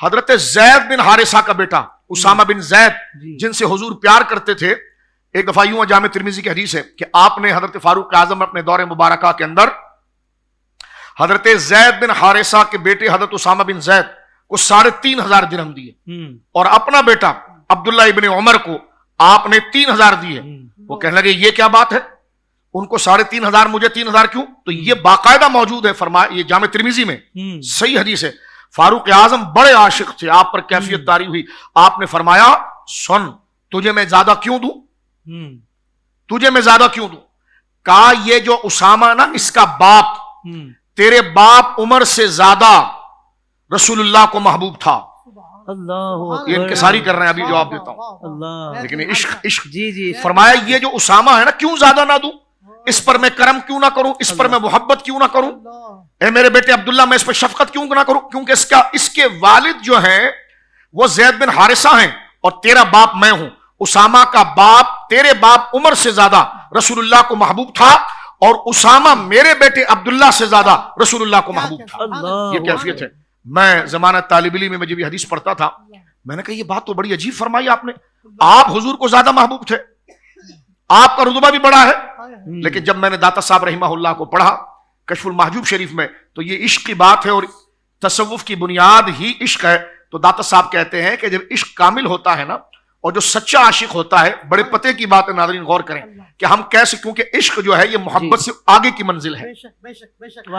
حضرت زید بن حارثہ کا بیٹا اسامہ بن زید جن سے حضور پیار کرتے تھے، ایک دفعہ یوں جامع ترمذی کی حدیث ہے کہ آپ نے حضرت فاروق اعظم اپنے دور مبارکہ کے اندر حضرت زید بن حارثہ کے بیٹے حضرت اسامہ بن زید کو 3,500 درہم دیے اور اپنا بیٹا عبداللہ ابن عمر کو آپ نے 3,000 دیے۔ وہ کہنے لگے یہ کیا بات ہے، ان کو 3,500 مجھے 3,000 کیوں؟ تو یہ باقاعدہ موجود ہے، فرمایا یہ جامع ترمذی میں صحیح حدیث ہے۔ فاروق اعظم بڑے عاشق تھے، آپ پر کیفیت طاری ہوئی، آپ نے فرمایا سن تجھے میں زیادہ کیوں دوں، تجھے میں زیادہ کیوں دوں؟ کہا یہ جو اسامہ نا اس کا باپ تیرے باپ عمر سے زیادہ رسول اللہ کو محبوب تھا۔ یہ انکساری کر رہے ہیں، ابھی جواب دیتا ہوں، لیکن عشق جی فرمایا یہ جو اسامہ ہے نا کیوں زیادہ نہ دوں، اس پر میں کرم کیوں نہ کروں، اس پر میں محبت کیوں نہ کروں، اے میرے بیٹے عبداللہ میں اس پر شفقت کیوں نہ کروں، کیونکہ اس کے والد جو ہیں وہ زید بن حارثہ ہیں اور تیرا باپ میں ہوں۔ اسامہ کا باپ تیرے باپ عمر سے زیادہ رسول اللہ کو محبوب تھا اور اسامہ میرے بیٹے عبداللہ سے زیادہ رسول اللہ کو محبوب تھا۔ یہ کیفیت ہے۔ میں زمانہ طالب علم میں جب یہ حدیث پڑھتا تھا میں نے کہا یہ بات تو بڑی عجیب فرمائی آپ نے، آپ حضور کو زیادہ محبوب تھے، آپ کا رتبہ بھی بڑا ہے، لیکن جب میں نے داتا صاحب رحمہ اللہ کو پڑھا کشف المحجوب شریف میں تو یہ عشق کی بات ہے اور تصوف کی بنیاد ہی عشق ہے۔ تو داتا صاحب کہتے ہیں کہ جب عشق کامل ہوتا ہے نا اور جو سچا عاشق ہوتا ہے، بڑے پتے کی بات ہے ناظرین غور کریں کہ ہم کیسے، کیونکہ عشق جو ہے یہ محبت سے آگے کی منزل ہے،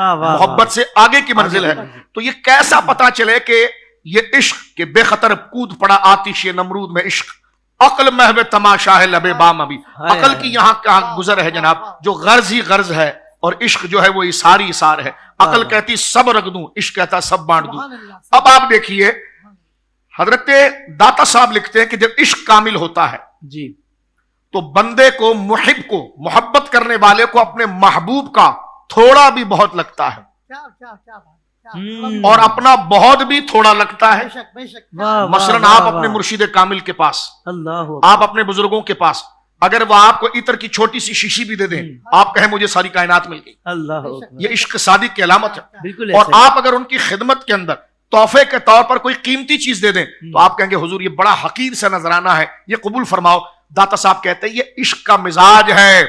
محبت سے آگے کی منزل ہے، تو یہ کیسا پتا چلے کہ یہ عشق کہ بے خطر کود پڑا آتش نمرود میں عشق، عقل محو تماشا ہے لبے بام ابھی، عقل کی یہاں کہاں گزر ہے جناب، جو غرض ہی غرض ہے اور عشق جو ہے وہ اثاری اثار ہے، عقل کہتی سب رکھ دوں، عشق کہتا سب بانٹ دوں۔ اب آپ دیکھیے حضرت داتا صاحب لکھتے ہیں کہ جب عشق کامل ہوتا ہے جی تو بندے کو، محب کو، محبت کرنے والے کو اپنے محبوب کا تھوڑا بھی بہت لگتا ہے اور اپنا بہت بھی تھوڑا لگتا ہے۔ مثلاً آپ اپنے مرشد کامل کے پاس، آپ اپنے بزرگوں کے پاس اگر وہ آپ کو عطر کی چھوٹی سی شیشی بھی دے دیں، آپ کہیں مجھے ساری کائنات مل گئی، یہ عشق صادق کی علامت ہے۔ اور آپ اگر ان کی خدمت کے اندر تحفے کے طور پر کوئی قیمتی چیز دے دیں تو آپ کہیں گے حضور یہ بڑا حقیر سے نذرانہ ہے، یہ قبول فرماؤ۔ داتا صاحب کہتے ہیں یہ عشق کا مزاج ہے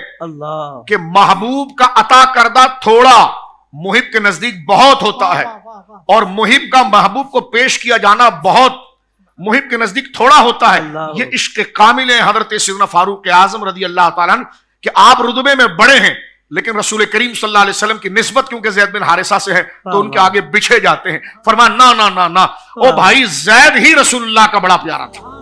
کہ محبوب کا عطا کردہ تھوڑا محب کے نزدیک بہت ہوتا ہے اور محب کا محبوب کو پیش کیا جانا بہت محب کے نزدیک تھوڑا ہوتا ہے۔ یہ عشق کامل ہے حضرت سیدنا فاروق اعظم رضی اللہ تعالیٰ عنہ کہ آپ رتبے میں بڑے ہیں لیکن رسول کریم صلی اللہ علیہ وسلم کی نسبت کیونکہ زید بن حارثہ سے ہے تو ان کے آگے بچھے جاتے ہیں۔ فرمایا نا نا نا نا، او بھائی زید ہی رسول اللہ کا بڑا پیارا تھا۔